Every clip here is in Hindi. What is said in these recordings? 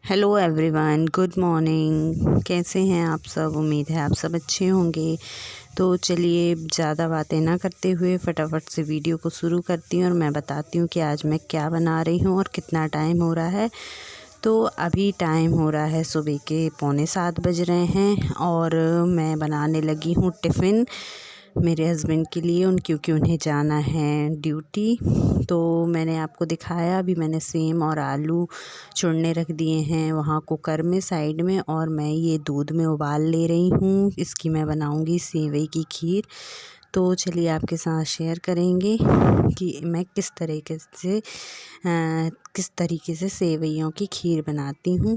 Hello everyone, good morning. कैसे हैं आप सब? उम्मीद है आप सब अच्छे होंगे। तो चलिए ज़्यादा बातें ना करते हुए फटाफट से वीडियो को शुरू करती हूँ और मैं बताती हूँ कि आज मैं क्या बना रही हूँ और कितना टाइम हो रहा है। तो अभी टाइम हो रहा है सुबह के 6:45 बज रहे हैं और मैं बनाने लगी हूँ टिफ़िन मेरे हस्बैंड के लिए क्योंकि उन्हें जाना है ड्यूटी। तो मैंने आपको दिखाया, अभी मैंने सेम और आलू चुनने रख दिए हैं वहाँ कुकर में साइड में, और मैं ये दूध में उबाल ले रही हूँ। इसकी मैं बनाऊँगी सेवई की खीर। तो चलिए आपके साथ शेयर करेंगे कि मैं किस तरीके से सेवइयों की खीर बनाती हूँ।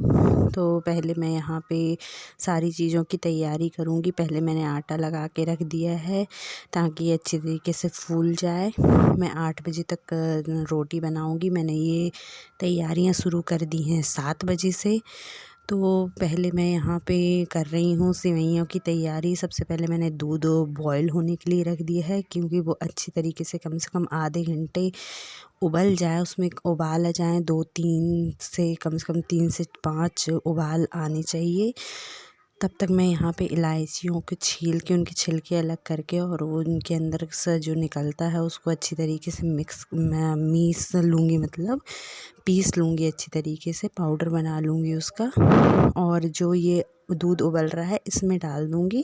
तो पहले मैं यहाँ पे सारी चीज़ों की तैयारी करूँगी। पहले मैंने आटा लगा के रख दिया है ताकि ये अच्छी तरीके से फूल जाए। मैं 8 बजे तक रोटी बनाऊँगी। मैंने ये तैयारियाँ शुरू कर दी हैं 7 बजे से। तो पहले मैं यहाँ पे कर रही हूँ सेवइयों की तैयारी। सबसे पहले मैंने दूध बॉयल होने के लिए रख दिया है क्योंकि वो अच्छी तरीके से कम आधे घंटे उबल जाए, उसमें उबाल आ जाए 3 से 5 उबाल आने चाहिए। तब तक मैं यहाँ पे इलायचियों को छील के उनके छिलके अलग करके और वो उनके अंदर से जो निकलता है उसको अच्छी तरीके से मीस लूँगी, मतलब पीस लूँगी, अच्छी तरीके से पाउडर बना लूँगी उसका। और जो ये दूध उबल रहा है इसमें डाल दूँगी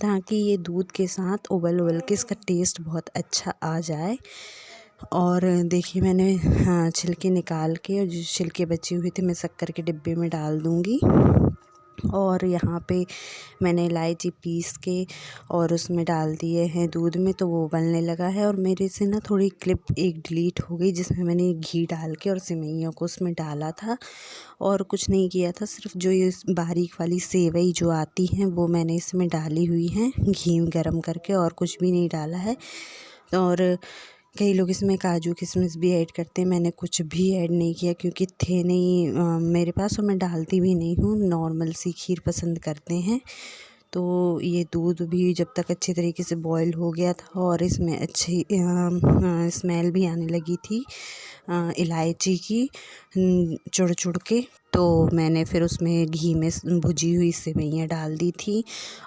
ताकि ये दूध के साथ उबल के इसका टेस्ट बहुत अच्छा आ जाए। और देखिए मैंने छिलके निकाल के और जो छिलके बचे हुए थे मैं शक्कर के डिब्बे में डाल दूँगी। और यहाँ पे मैंने इलायची पीस के और उसमें डाल दिए हैं दूध में, तो वो उबलने लगा है। और मेरे से ना थोड़ी क्लिप एक डिलीट हो गई जिसमें मैंने घी डाल के और सेवइयों को उसमें डाला था और कुछ नहीं किया था। सिर्फ जो ये बारीक वाली सेवई जो आती हैं वो मैंने इसमें डाली हुई हैं घी गरम करके, और कुछ भी नहीं डाला है। और कई लोग इसमें काजू किशमिश भी ऐड करते हैं, मैंने कुछ भी ऐड नहीं किया क्योंकि थे नहीं मेरे पास, और मैं डालती भी नहीं हूँ। नॉर्मल सी खीर पसंद करते हैं। तो ये दूध भी जब तक अच्छे तरीके से बॉईल हो गया था और इसमें अच्छी स्मेल भी आने लगी थी इलायची की चुड़ चुड़ के, तो मैंने फिर उसमें घी में भुजी हुई सेवइयाँ डाल दी थी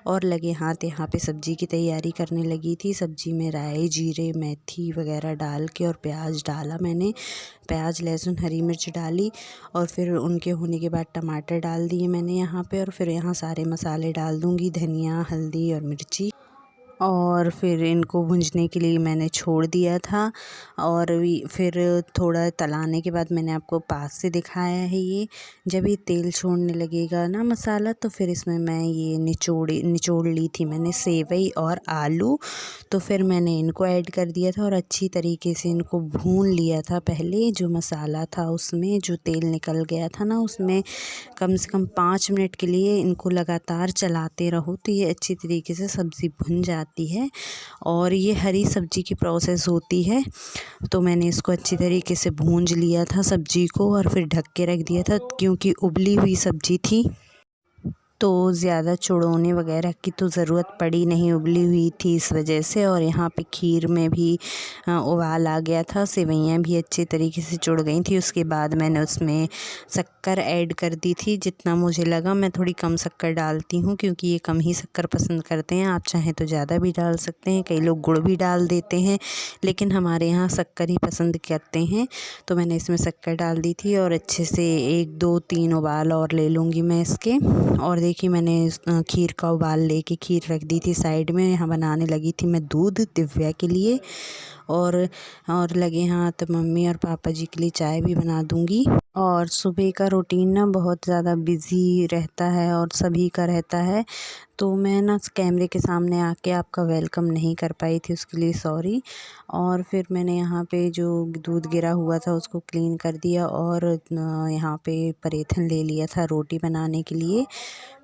और लगे हाथ यहाँ पे सब्ज़ी की तैयारी करने लगी थी। सब्ज़ी में राई जीरे मेथी वगैरह डाल के और प्याज डाला मैंने, प्याज लहसुन हरी मिर्च डाली और फिर उनके होने के बाद टमाटर डाल दिए मैंने यहाँ पे। और फिर यहाँ सारे मसाले डाल दूँगी, धनिया हल्दी और मिर्ची, और फिर इनको भूंजने के लिए मैंने छोड़ दिया था। और फिर थोड़ा तलाने के बाद मैंने आपको पास से दिखाया है, ये जब ये तेल छोड़ने लगेगा ना मसाला, तो फिर इसमें मैं ये निचोड़ ली थी मैंने सेवई और आलू। तो फिर मैंने इनको ऐड कर दिया था और अच्छी तरीके से इनको भून लिया था। पहले जो मसाला था उसमें जो तेल निकल गया था ना, उसमें कम से कम 5 मिनट के लिए इनको लगातार चलाते रहो तो ये अच्छी तरीके से सब्ज़ी भुन जाती है। और ये हरी सब्ज़ी की प्रोसेस होती है। तो मैंने इसको अच्छी तरीके से भूंज लिया था सब्ज़ी को और फिर ढक के रख दिया था क्योंकि उबली हुई सब्ज़ी थी, तो ज़्यादा चुड़ोने वगैरह की तो ज़रूरत पड़ी नहीं, उबली हुई थी इस वजह से। और यहाँ पे खीर में भी उबाल आ गया था, सेवइयाँ भी अच्छे तरीके से चुड़ गई थी। उसके बाद मैंने उसमें शक्कर ऐड कर दी थी, जितना मुझे लगा। मैं थोड़ी कम शक्कर डालती हूँ क्योंकि ये कम ही शक्कर पसंद करते हैं। आप चाहें तो ज़्यादा भी डाल सकते हैं, कई लोग गुड़ भी डाल देते हैं, लेकिन हमारे यहाँ शक्कर ही पसंद करते हैं। तो मैंने इसमें शक्कर डाल दी थी और अच्छे से 1 2 3 उबाल और ले लूँगी मैं इसके। और देखिए मैंने खीर का उबाल लेके खीर रख दी थी साइड में। यहाँ बनाने लगी थी मैं दूध दिव्या के लिए, और लगे हाथ मम्मी और पापा जी के लिए चाय भी बना दूँगी। और सुबह का रूटीन ना बहुत ज़्यादा बिज़ी रहता है और सभी का रहता है, तो मैं ना कैमरे के सामने आके आपका वेलकम नहीं कर पाई थी, उसके लिए सॉरी। और फिर मैंने यहाँ पे जो दूध गिरा हुआ था उसको क्लीन कर दिया और यहाँ पे परेथन ले लिया था रोटी बनाने के लिए।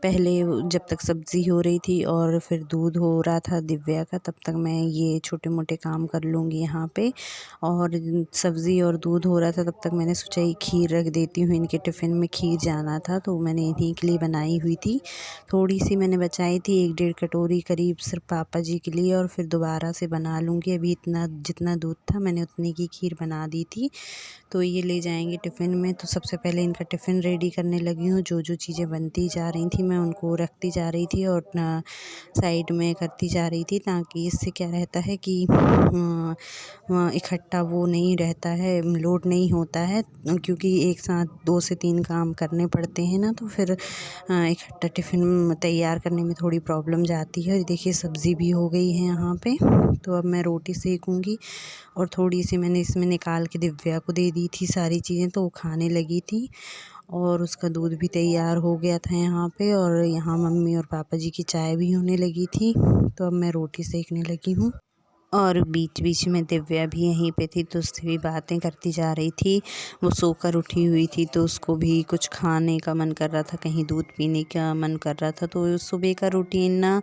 पहले जब तक सब्ज़ी हो रही थी और फिर दूध हो रहा था दिव्या का, तब तक मैं ये छोटे मोटे काम कर लूँगी। लूँगी यहाँ पे। और सब्ज़ी और दूध हो रहा था, तब तक मैंने सोचा ये खीर रख देती हूँ, इनके टिफ़िन में खीर जाना था तो मैंने इन्हीं के लिए बनाई हुई थी। थोड़ी सी मैंने बचाई थी, 1-1.5 कटोरी करीब सिर्फ पापा जी के लिए, और फिर दोबारा से बना लूँगी। अभी इतना जितना दूध था मैंने उतनी की खीर बना दी थी। तो ये ले जाएंगे टिफ़िन में। तो सबसे पहले इनका टिफ़िन रेडी करने लगी हूँ। जो जो चीज़ें बनती जा रही थी मैं उनको रखती जा रही थी और साइड में करती जा रही थी, ताकि इससे क्या रहता है कि इकट्ठा वो नहीं रहता है, लोड नहीं होता है, क्योंकि एक साथ 2 से 3 काम करने पड़ते हैं ना, तो फिर इकट्ठा टिफ़िन तैयार करने में थोड़ी प्रॉब्लम जाती है। देखिए सब्ज़ी भी हो गई है यहाँ पे। तो अब मैं रोटी सेकूँगी, और थोड़ी सी मैंने इसमें निकाल के दिव्या को दे दी थी सारी चीज़ें, तो वो खाने लगी थी। और उसका दूध भी तैयार हो गया था यहाँ पे, और यहाँ मम्मी और पापा जी की चाय भी होने लगी थी। तो अब मैं रोटी सेकने लगी हूँ। और बीच बीच में दिव्या भी यहीं पे थी, तो उससे भी बातें करती जा रही थी। वो सोकर उठी हुई थी, तो उसको भी कुछ खाने का मन कर रहा था, कहीं दूध पीने का मन कर रहा था। तो सुबह का रूटीन ना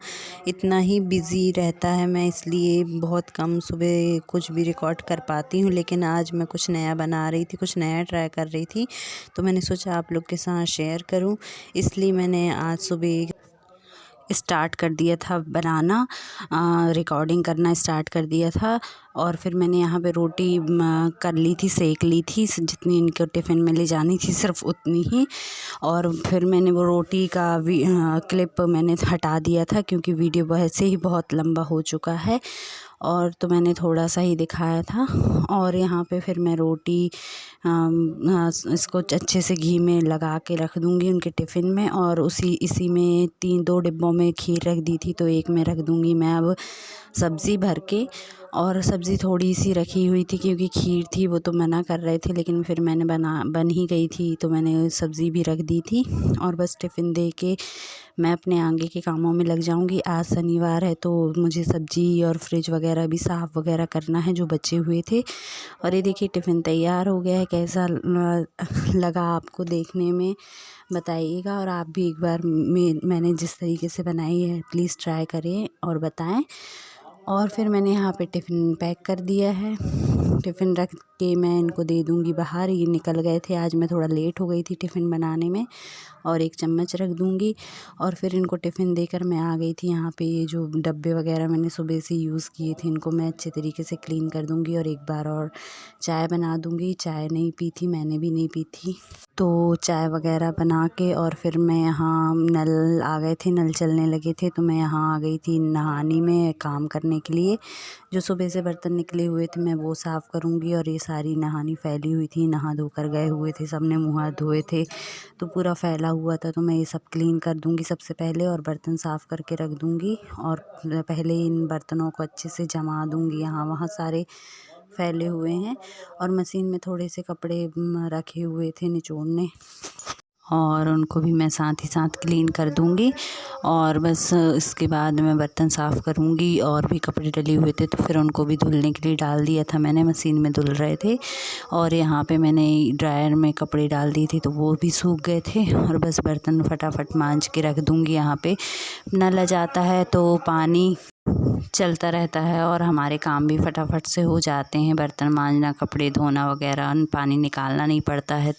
इतना ही बिज़ी रहता है, मैं इसलिए बहुत कम सुबह कुछ भी रिकॉर्ड कर पाती हूँ। लेकिन आज मैं कुछ नया बना रही थी, कुछ नया ट्राई कर रही थी, तो मैंने सोचा आप लोग के साथ शेयर करूँ, इसलिए मैंने आज सुबह स्टार्ट कर दिया था बनाना, रिकॉर्डिंग करना स्टार्ट कर दिया था। और फिर मैंने यहाँ पे रोटी कर ली थी, सेक ली थी, जितनी इनको टिफ़िन में ले जानी थी सिर्फ उतनी ही। और फिर मैंने वो रोटी का क्लिप मैंने हटा दिया था, क्योंकि वीडियो वैसे ही बहुत लंबा हो चुका है, और तो मैंने थोड़ा सा ही दिखाया था। और यहाँ पे फिर मैं रोटी इसको अच्छे से घी में लगा के रख दूँगी उनके टिफ़िन में। और इसी में 2 डिब्बों में खीर रख दी थी, तो एक में रख दूँगी मैं अब सब्ज़ी भर के। और सब्ज़ी थोड़ी सी रखी हुई थी, क्योंकि खीर थी, वो तो मना कर रहे थे, लेकिन फिर मैंने बन ही गई थी, तो मैंने सब्ज़ी भी रख दी थी। और बस टिफ़िन दे के मैं अपने आगे के कामों में लग जाऊंगी। आज शनिवार है, तो मुझे सब्ज़ी और फ्रिज वगैरह भी साफ़ वगैरह करना है जो बचे हुए थे। और ये देखिए टिफ़िन तैयार हो गया है। कैसा लगा आपको देखने में बताइएगा, और आप भी एक बार मैंने जिस तरीके से बनाई है प्लीज़ ट्राई करें और बताएं। और फिर मैंने यहाँ पे टिफ़िन पैक कर दिया है। टिफ़िन रख के मैं इनको दे दूँगी बाहर। ये निकल गए थे, आज मैं थोड़ा लेट हो गई थी टिफ़िन बनाने में। और एक चम्मच रख दूँगी, और फिर इनको टिफ़िन देकर मैं आ गई थी यहाँ पे। ये जो डब्बे वगैरह मैंने सुबह से यूज़ किए थे, इनको मैं अच्छे तरीके से क्लीन कर दूँगी, और एक बार और चाय बना दूँगी। चाय नहीं पी थी, मैंने भी नहीं पी थी, तो चाय वगैरह बना के और फिर मैं यहाँ नल आ गए थे, नल चलने लगे थे, तो मैं यहाँ आ गई थी नहाने में काम करने के लिए। जो सुबह से बर्तन निकले हुए थे मैं वो साफ़ करूँगी, और ये सारी नहानी फैली हुई थी, नहा धोकर गए हुए थे, सबने मुँह हाथ धोए थे, तो पूरा फैला हुआ था। तो मैं ये सब क्लीन कर दूँगी सबसे पहले, और बर्तन साफ़ करके रख दूँगी। और पहले इन बर्तनों को अच्छे से जमा दूँगी, यहाँ वहाँ सारे फैले हुए हैं। और मशीन में थोड़े से कपड़े रखे हुए थे निचोड़ने, और उनको भी मैं साथ ही साथ क्लीन कर दूँगी। और बस इसके बाद मैं बर्तन साफ़ करूँगी। और भी कपड़े डले हुए थे, तो फिर उनको भी धुलने के लिए डाल दिया था मैंने, मशीन में धुल रहे थे। और यहाँ पे मैंने ड्रायर में कपड़े डाल दिए थे, तो वो भी सूख गए थे। और बस बर्तन फटाफट मांज के रख दूँगी। यहाँ पे नल आ जाता है तो पानी चलता रहता है, और हमारे काम भी फटाफट से हो जाते हैं। बर्तन मांजना, कपड़े धोना वगैरह, पानी निकालना नहीं पड़ता है,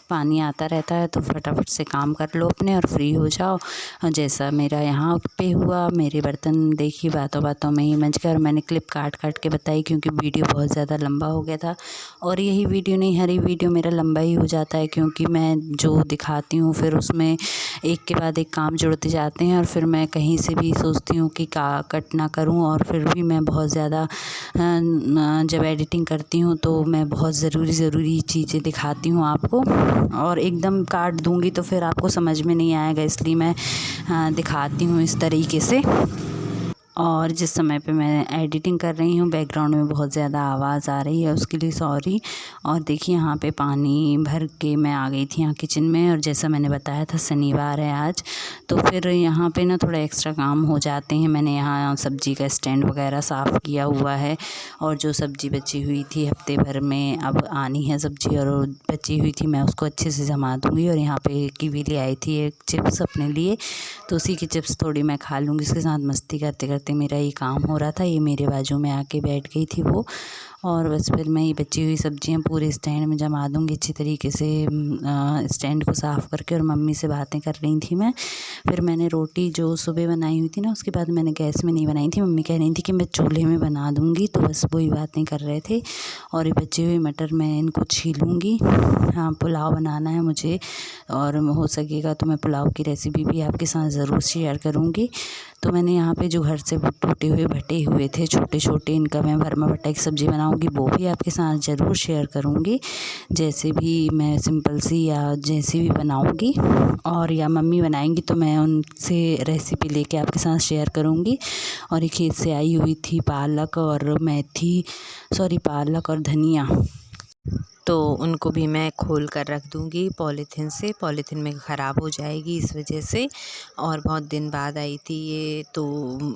पानी आता रहता है, तो फटाफट से काम कर लो अपने और फ्री हो जाओ। जैसा मेरा यहाँ पे हुआ, मेरे बर्तन देखिए बातों बातों में ही मंज गए। और मैंने क्लिप काट काट के बताई, क्योंकि वीडियो बहुत ज़्यादा लंबा हो गया था। और यही वीडियो नहीं, हर एक वीडियो मेरा लंबा ही हो जाता है, क्योंकि मैं जो दिखाती हूँ फिर उसमें एक के बाद एक काम जुड़ते जाते हैं। और फिर मैं कहीं से भी सोचती हूँ कि कट ना करूँ, और फिर भी मैं बहुत ज़्यादा जब एडिटिंग करती हूँ तो मैं बहुत ज़रूरी चीज़ें दिखाती हूँ आपको, और एकदम काट दूँगी तो फिर आपको समझ में नहीं आएगा, इसलिए मैं दिखाती हूँ इस तरीके से। और जिस समय पे मैं एडिटिंग कर रही हूँ बैकग्राउंड में बहुत ज़्यादा आवाज़ आ रही है, उसके लिए सॉरी। और देखिए यहाँ पे पानी भर के मैं आ गई थी यहाँ किचन में। और जैसा मैंने बताया था शनिवार है आज, तो फिर यहाँ पे ना थोड़ा एक्स्ट्रा काम हो जाते हैं। मैंने यहाँ सब्ज़ी का स्टैंड वगैरह साफ़ किया हुआ है, और जो सब्ज़ी बची हुई थी हफ्ते भर में अब आनी है सब्ज़ी, और बची हुई थी मैं उसको अच्छे से जमा दूँगी। और यहाँ पे कीवी ले आई थी एक चिप्स अपने लिए, तो उसी की चिप्स थोड़ी मैं खा लूँगी, इसके साथ मस्ती करते करते करते मेरा ये काम हो रहा था। ये मेरे बाजू में आके बैठ गई थी वो, और बस फिर मैं ये बची हुई सब्जियां पूरे स्टैंड में जमा दूँगी अच्छी तरीके से। स्टैंड को साफ़ करके, और मम्मी से बातें कर रही थी मैं। फिर मैंने रोटी जो सुबह बनाई हुई थी ना, उसके बाद मैंने गैस में नहीं बनाई थी। मम्मी कह रही थी कि मैं चूल्हे में बना दूँगी, तो बस वही बातें कर रहे थे। और ये बचे हुए मटर मैं इनको छीलूँगी। हाँ, पुलाव बनाना है मुझे, और हो सकेगा तो मैं पुलाव की रेसिपी भी आपके साथ ज़रूर शेयर करूँगी। तो मैंने यहाँ पे जो घर से वो टूटे हुए भटे हुए थे छोटे छोटे, इनका मैं भरमा भट्टा की सब्ज़ी बनाऊँगी, वो भी आपके साथ ज़रूर शेयर करूँगी। जैसे भी मैं सिंपल सी या जैसे भी बनाऊँगी, और या मम्मी बनाएंगी तो मैं उनसे रेसिपी लेके आपके साथ शेयर करूँगी। और ये खेत से आई हुई थी पालक और मेथी, पालक और धनिया, तो उनको भी मैं खोल कर रख दूँगी पॉलीथीन से। पॉलीथीन में ख़राब हो जाएगी इस वजह से। और बहुत दिन बाद आई थी ये, तो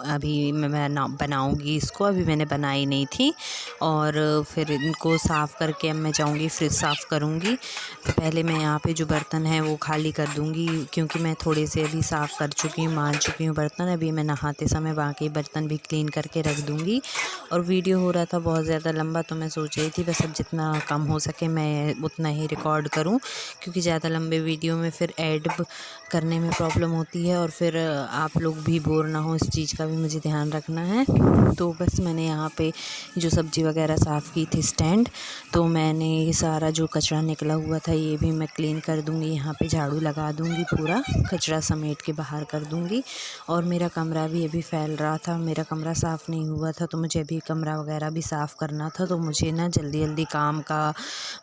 अभी मैं बनाऊँगी इसको। अभी मैंने बनाई नहीं थी। और फिर इनको साफ़ करके अब मैं जाऊँगी फ्रिज साफ़ करूँगी। तो पहले मैं यहाँ पे जो बर्तन हैं वो खाली कर दूँगी, क्योंकि मैं थोड़े से अभी साफ़ कर चुकी हूँ, मांज चुकी हूँ बर्तन। अभी मैं नहाते समय बाकी बर्तन भी क्लीन करके रख दूँगी। और वीडियो हो रहा था बहुत ज़्यादा लंबा, तो मैं सोच रही थी बस अब जितना कम हो सके मैं उतना ही रिकॉर्ड करूं, क्योंकि ज़्यादा लंबे वीडियो में फिर ऐड करने में प्रॉब्लम होती है, और फिर आप लोग भी बोर ना हो, इस चीज़ का भी मुझे ध्यान रखना है। तो बस मैंने यहाँ पे जो सब्ज़ी वगैरह साफ़ की थी स्टैंड, तो मैंने ये सारा जो कचरा निकला हुआ था ये भी मैं क्लीन कर दूँगी। यहाँ पे झाड़ू लगा दूँगी, पूरा कचरा समेट के बाहर कर दूँगी। और मेरा कमरा भी अभी फैल रहा था, मेरा कमरा साफ़ नहीं हुआ था, तो मुझे अभी कमरा वगैरह भी साफ़ करना था। तो मुझे ना जल्दी जल्दी काम का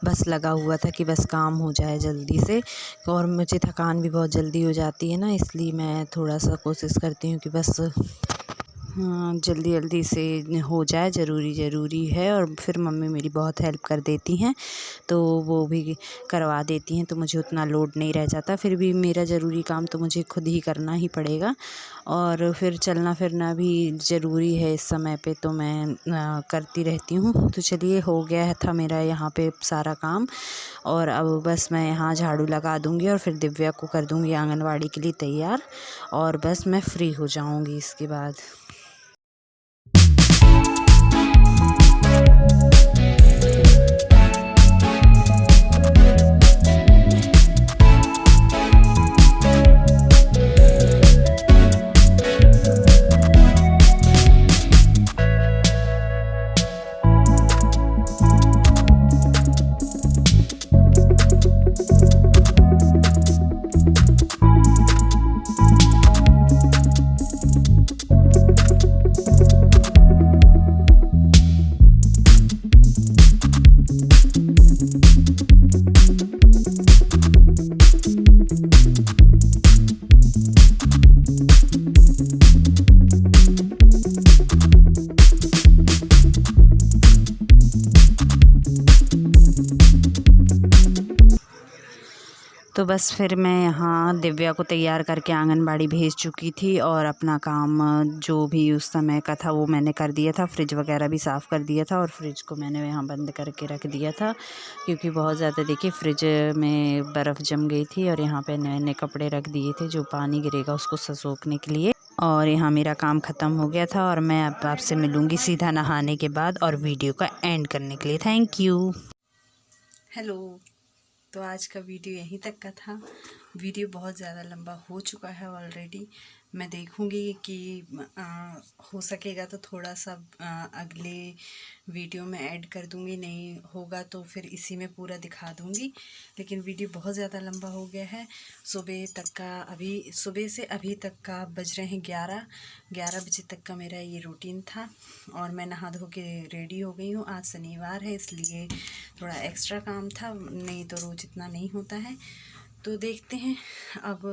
बस लगा हुआ था कि बस काम हो जाए जल्दी से। और मुझे थकान भी बहुत जल्दी हो जाती है ना, इसलिए मैं थोड़ा सा कोशिश करती हूँ कि बस हाँ, जल्दी जल्दी से हो जाए, ज़रूरी है। और फिर मम्मी मेरी बहुत हेल्प कर देती हैं, तो वो भी करवा देती हैं, तो मुझे उतना लोड नहीं रह जाता। फिर भी मेरा ज़रूरी काम तो मुझे खुद ही करना ही पड़ेगा। और फिर चलना फिरना भी ज़रूरी है इस समय पे, तो मैं करती रहती हूँ। तो चलिए, हो गया था मेरा यहाँ पे सारा काम। और अब बस मैं यहाँ झाड़ू लगा दूँगी, और फिर दिव्या को कर दूँगी आंगनवाड़ी के लिए तैयार, और बस मैं फ्री हो जाऊँगी इसके बाद। तो बस फिर मैं यहाँ दिव्या को तैयार करके आंगनबाड़ी भेज चुकी थी, और अपना काम जो भी उस समय का था वो मैंने कर दिया था। फ्रिज वगैरह भी साफ़ कर दिया था, और फ्रिज को मैंने यहाँ बंद करके रख दिया था, क्योंकि बहुत ज़्यादा देखिए फ्रिज में बर्फ़ जम गई थी। और यहाँ पे नए नए कपड़े रख दिए थे, जो पानी गिरेगा उसको सोखने के लिए। और यहाँ मेरा काम ख़त्म हो गया था, और मैं अब आपसे मिलूँगी सीधा नहाने के बाद, और वीडियो का एंड करने के लिए। Thank you. हेलो। तो आज का वीडियो यहीं तक का था। वीडियो बहुत ज़्यादा लंबा हो चुका है ऑलरेडी। मैं देखूँगी कि हो सकेगा तो थोड़ा सा अगले वीडियो में ऐड कर दूँगी, नहीं होगा तो फिर इसी में पूरा दिखा दूँगी। लेकिन वीडियो बहुत ज़्यादा लंबा हो गया है। सुबह से अभी तक का बज रहे हैं 11 बजे तक का मेरा ये रूटीन था। और मैं नहा धो के रेडी हो गई हूँ। आज शनिवार है, इसलिए थोड़ा एक्स्ट्रा काम था, नहीं तो रोज़ इतना नहीं होता है। तो देखते हैं, अब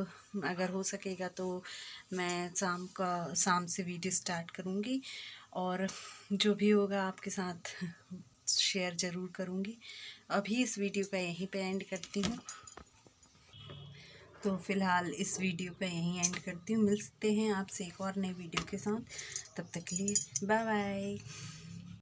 अगर हो सकेगा तो मैं शाम से वीडियो स्टार्ट करूँगी, और जो भी होगा आपके साथ शेयर ज़रूर करूँगी। अभी इस वीडियो का यहीं पे एंड करती हूँ। तो फ़िलहाल इस वीडियो का यहीं एंड करती हूँ। मिलते हैं आपसे एक और नए वीडियो के साथ। तब तक के लिए बाय बाय।